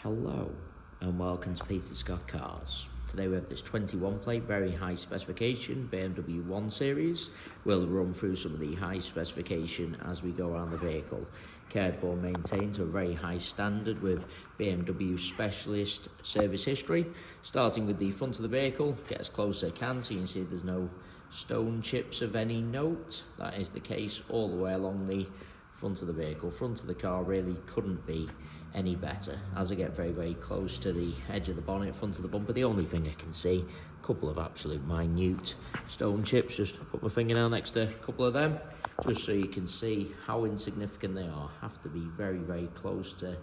Hello and welcome to Peter Scott Cars. Today we have this 21 plate, very high specification BMW 1 Series. We'll run through some of the high specification as we go around the vehicle. Cared for and maintained to a very high standard with BMW specialist service history. Starting with the front of the vehicle, get as close as I can so you can see there's no stone chips of any note. That is the case all the way along the front of the vehicle. Front of the car really couldn't be any better. As I get very close to the edge of the bonnet, front of the bumper, the only thing I can see, a couple of absolute minute stone chips. Just put my finger down next to a couple of them just so you can see how insignificant they are. Have to be very close to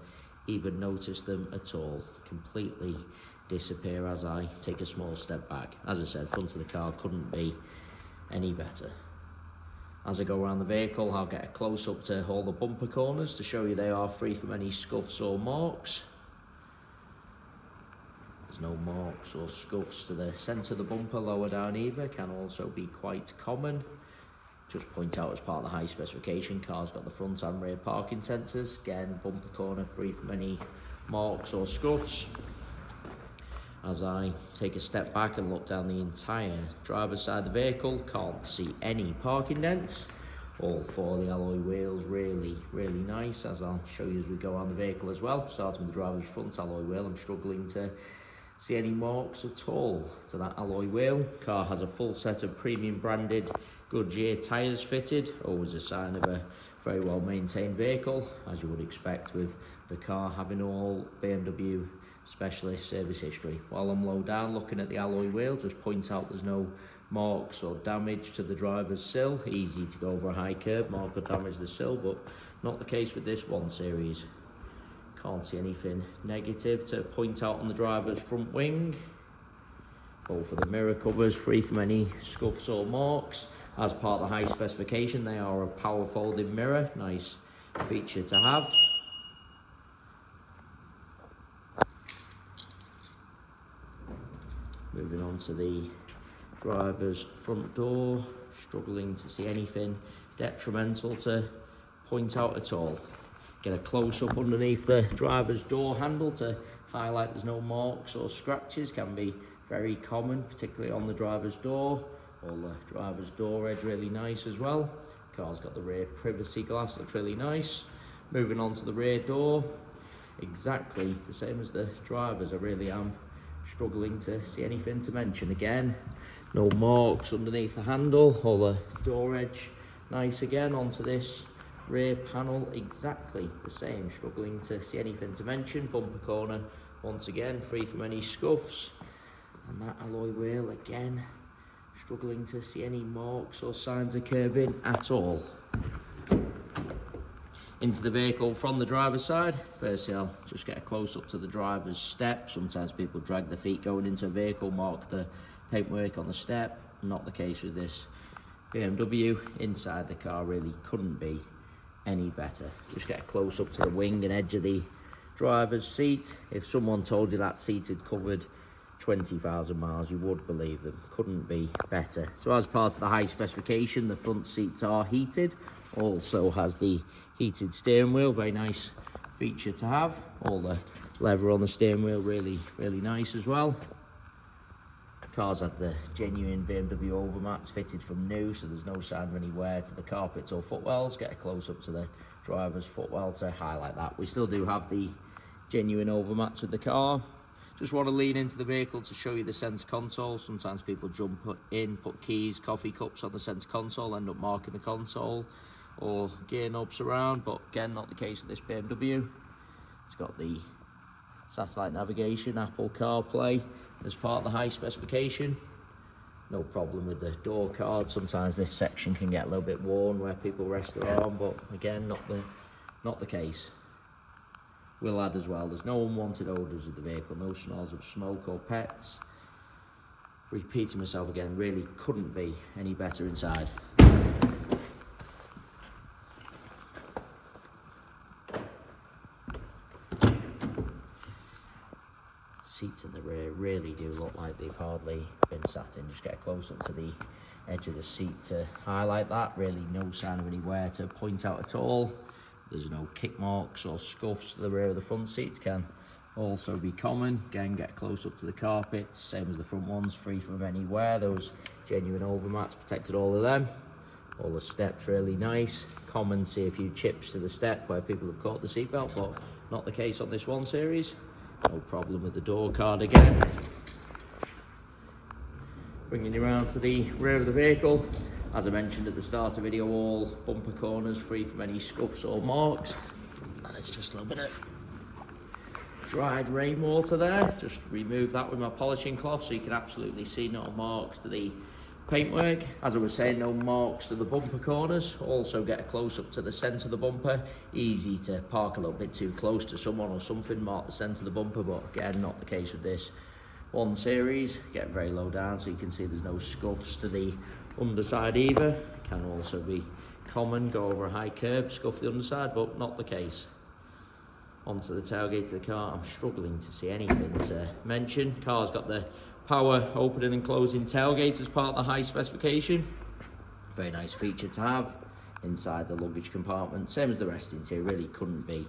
even notice them at all. Completely disappear as I take a small step back. As I said, front of the car couldn't be any better. As I go around the vehicle, I'll get a close-up to all the bumper corners to show you they are free from any scuffs or marks. There's no marks or scuffs to the centre of the bumper, lower down either, can also be quite common. Just point out as part of the high specification, car's got the front and rear parking sensors. Again, bumper corner free from any marks or scuffs. As I take a step back and look down the entire driver's side of the vehicle, can't see any parking dents. All four of the alloy wheels really nice, as I'll show you as we go on the vehicle as well. Starting with the driver's front alloy wheel, I'm struggling to see any marks at all to that alloy wheel. Car has a full set of premium branded Goodyear tyres fitted, always a sign of a very well maintained vehicle, as you would expect with the car having all BMW specialist service history. While I'm low down looking at the alloy wheel, just point out there's no marks or damage to the driver's sill. Easy to go over a high curb, mark or damage the sill, but not the case with this 1 Series. Can't see anything negative to point out on the driver's front wing. Both of the mirror covers free from any scuffs or marks. As part of the high specification, they are a power folding mirror, nice feature to have. Moving on to the driver's front door, struggling to see anything detrimental to point out at all. Get a close-up underneath the driver's door handle to highlight there's no marks or scratches, can be very common, particularly on the driver's door. All the driver's door edge really nice as well. Car's got the rear privacy glass, looks really nice. Moving on to the rear door, exactly the same as the driver's. I really am struggling to see anything to mention. Again, no marks underneath the handle, all the door edge nice again. Onto this rear panel, exactly the same, struggling to see anything to mention. Bumper corner, once again, free from any scuffs. And that alloy wheel, again, struggling to see any marks or signs of curving at all. Into the vehicle from the driver's side. Firstly, I'll just get a close-up to the driver's step. Sometimes people drag their feet going into a vehicle, mark the paintwork on the step. Not the case with this BMW. Inside the car really couldn't be any better. Just get a close-up to the wing and edge of the driver's seat. If someone told you that seat had covered 20,000 miles, you would believe them. Couldn't be better. So as part of the high specification, the front seats are heated. Also has the heated steering wheel, very nice feature to have. All the leather on the steering wheel really nice as well. Car's had the genuine BMW overmats fitted from new, so there's no sign of any wear to the carpets or footwells. Get a close up to the driver's footwell to highlight that. We still do have the genuine overmats with the car. Just want to lean into the vehicle to show you the center console. Sometimes people jump in, put keys, coffee cups on the center console, end up marking the console or gear knobs around, but again, not the case with this BMW. It's got the satellite navigation, Apple CarPlay as part of the high specification. No problem with the door card. Sometimes this section can get a little bit worn where people rest their arm, but again, not the case. Will add as well, there's no unwanted odours of the vehicle, no smells of smoke or pets. Repeating myself again, really couldn't be any better inside. Seats in the rear really do look like they've hardly been sat in. Just get a close up to the edge of the seat to highlight that. Really no sign of any wear to point out at all. There's no kick marks or scuffs to the rear of the front seats, can also be common. Again, get close up to the carpets, same as the front ones, free from any wear. Those genuine overmats protected all of them. All the steps really nice. Common, see a few chips to the step where people have caught the seatbelt, but not the case on this 1 Series. No problem with the door card again. Bringing you around to the rear of the vehicle. As I mentioned at the start of the video, all bumper corners free from any scuffs or marks. And it's just a little bit of dried rainwater there. Just remove that with my polishing cloth so you can absolutely see no marks to the paintwork. As I was saying, no marks to the bumper corners. Also get a close up to the centre of the bumper. Easy to park a little bit too close to someone or something, mark the centre of the bumper, but again, not the case with this 1 Series. Get very low down so you can see there's no scuffs to the underside either. Can also be common, go over a high curb, scuff the underside, but not the case. Onto the tailgate of the car, I'm struggling to see anything to mention. Car's got the power opening and closing tailgate as part of the high specification. Very nice feature to have. Inside the luggage compartment, same as the rest interior, really couldn't be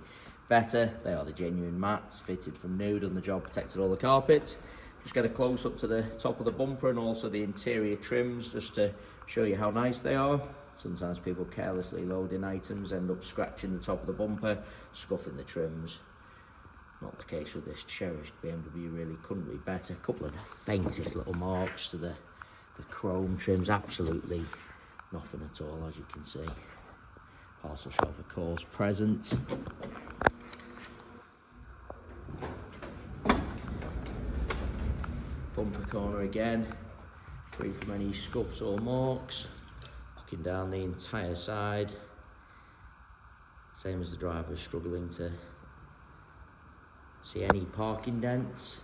better. They are the genuine mats, fitted from new, done the job, protected all the carpets. Just get a close up to the top of the bumper and also the interior trims just to show you how nice they are. Sometimes people carelessly loading items end up scratching the top of the bumper, scuffing the trims. Not the case with this cherished BMW, really couldn't be better. A couple of the faintest little marks to the chrome trims, absolutely nothing at all, as you can see. Parcel shelf, of course, present. Bumper corner again, free from any scuffs or marks. Looking down the entire side, same as the driver, struggling to see any parking dents.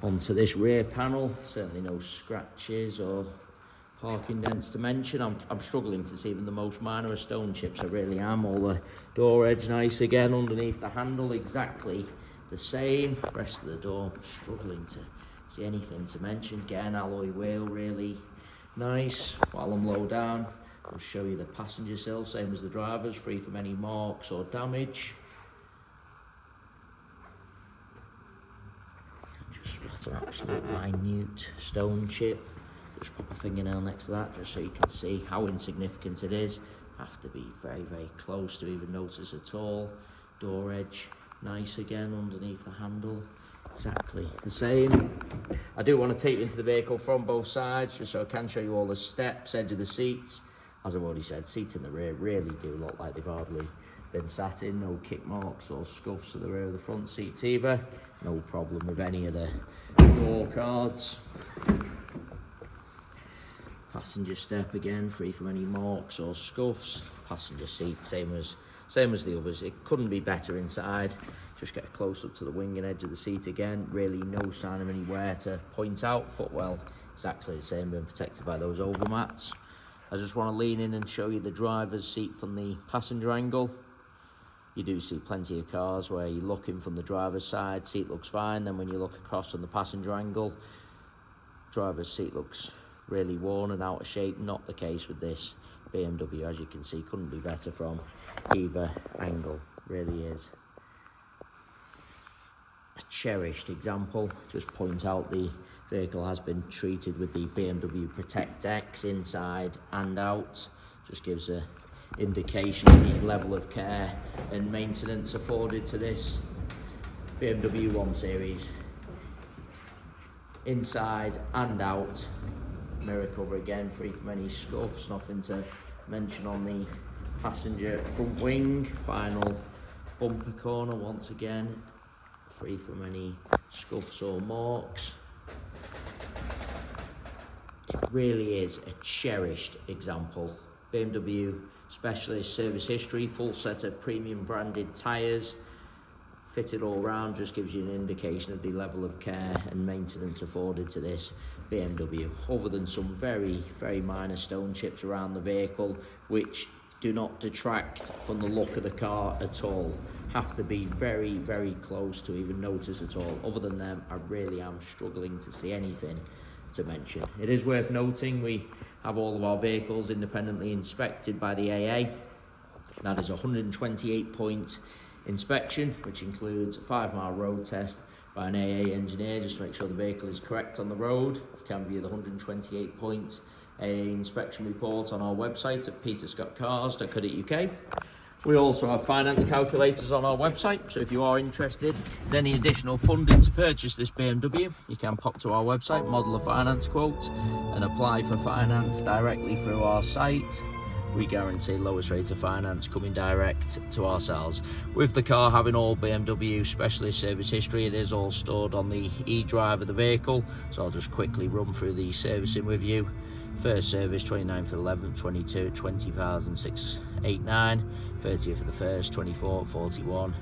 Onto this rear panel, certainly no scratches or parking dents to mention. I'm struggling to see even the most minor of stone chips, I really am. All the door edge nice again, underneath the handle exactly the same. Rest of the door, struggling to see anything to mention. Again, alloy wheel, really nice. While I'm low down, I'll show you the passenger sill, same as the driver's, free from any marks or damage. That's an absolute minute stone chip. Just pop a fingernail next to that just so you can see how insignificant it is. Have to be very, very close to even notice at all. Door edge, nice again underneath the handle. Exactly the same. I do want to take you into the vehicle from both sides just so I can show you all the steps, edge of the seats. As I've already said, seats in the rear really do look like they've hardly been sat in. No kick marks or scuffs to the rear of the front seats either. No problem with any of the door cards. Passenger step again, free from any marks or scuffs. Passenger seat, same as the others. It couldn't be better inside. Just get a close up to the wing and edge of the seat again. Really no sign of any wear to point out. Footwell exactly the same, being protected by those overmats. I just want to lean in and show you the driver's seat from the passenger angle. You do see plenty of cars where you're looking from the driver's side, seat looks fine, then when you look across from the passenger angle, driver's seat looks really worn and out of shape. Not the case with this BMW, as you can see, couldn't be better from either angle, really is. A cherished example, just point out the vehicle has been treated with the BMW Protect X inside and out. Just gives a indication of the level of care and maintenance afforded to this BMW 1 Series. Inside and out. Mirror cover again, free from any scuffs, nothing to mention on the passenger front wing. Final bumper corner once again, free from any scuffs or marks. It really is a cherished example. BMW specialist service history, full set of premium branded tyres, fitted all round, just gives you an indication of the level of care and maintenance afforded to this BMW, other than some very, very minor stone chips around the vehicle, which do not detract from the look of the car at all. Have to be very, very close to even notice at all. Other than them, I really am struggling to see anything to mention. It is worth noting we have all of our vehicles independently inspected by the AA. That is 128 point inspection, which includes a 5-mile road test by an AA engineer just to make sure the vehicle is correct on the road. You can view the 128 point AA inspection report on our website at peterscottcars.co.uk. We also have finance calculators on our website, so if you are interested in any additional funding to purchase this BMW, you can pop to our website, model a finance quote, and apply for finance directly through our site. We guarantee lowest rate of finance coming direct to ourselves. With the car having all BMW specialist service history, it is all stored on the e-drive of the vehicle, so I'll just quickly run through the servicing with you. First service 29th of the 11th 22 at 20,689, 30th of the 1st 24 41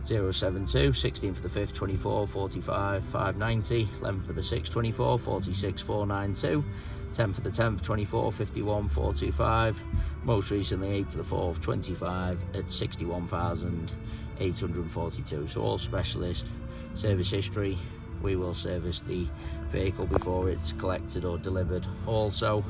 072, 16th of the 5th 24 45 590, 11th of the 6th 24 46 492, 10th of the 10th 24 51 425, most recently 8th of the 4th 25 at 61,842. So all specialist service history. We will service the vehicle before it's collected or delivered. Also,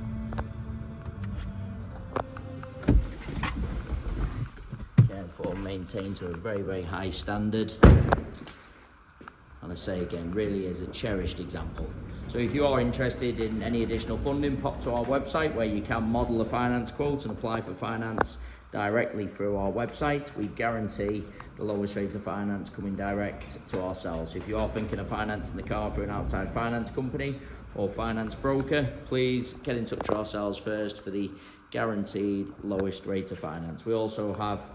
therefore maintained to a very high standard, and I say again, really is a cherished example. So if you are interested in any additional funding, pop to our website where you can model a finance quote and apply for finance directly through our website. We guarantee the lowest rate of finance coming direct to ourselves. If you are thinking of financing the car through an outside finance company or finance broker, please get in touch with ourselves first for the guaranteed lowest rate of finance. We also have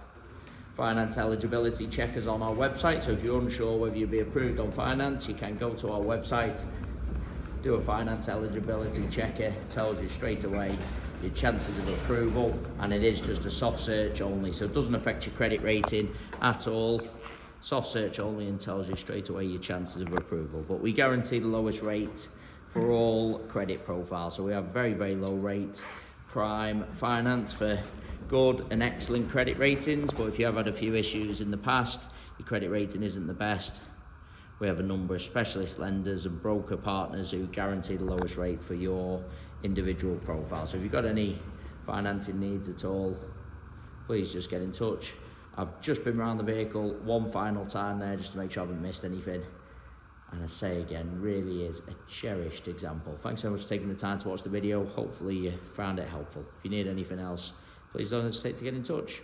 finance eligibility checkers on our website, so if you're unsure whether you'll be approved on finance, you can go to our website, do a finance eligibility checker. It tells you straight away your chances of approval, and it is just a soft search only, so it doesn't affect your credit rating at all. Soft search only, and tells you straight away your chances of approval. But we guarantee the lowest rate for all credit profiles, so we have very low rate prime finance for good and excellent credit ratings. But if you have had a few issues in the past, your credit rating isn't the best, we have a number of specialist lenders and broker partners who guarantee the lowest rate for your individual profile. So if you've got any financing needs at all, please just get in touch. I've just been around the vehicle one final time there just to make sure I haven't missed anything. And I say again, really is a cherished example. Thanks so much for taking the time to watch the video. Hopefully you found it helpful. If you need anything else, please don't hesitate to get in touch.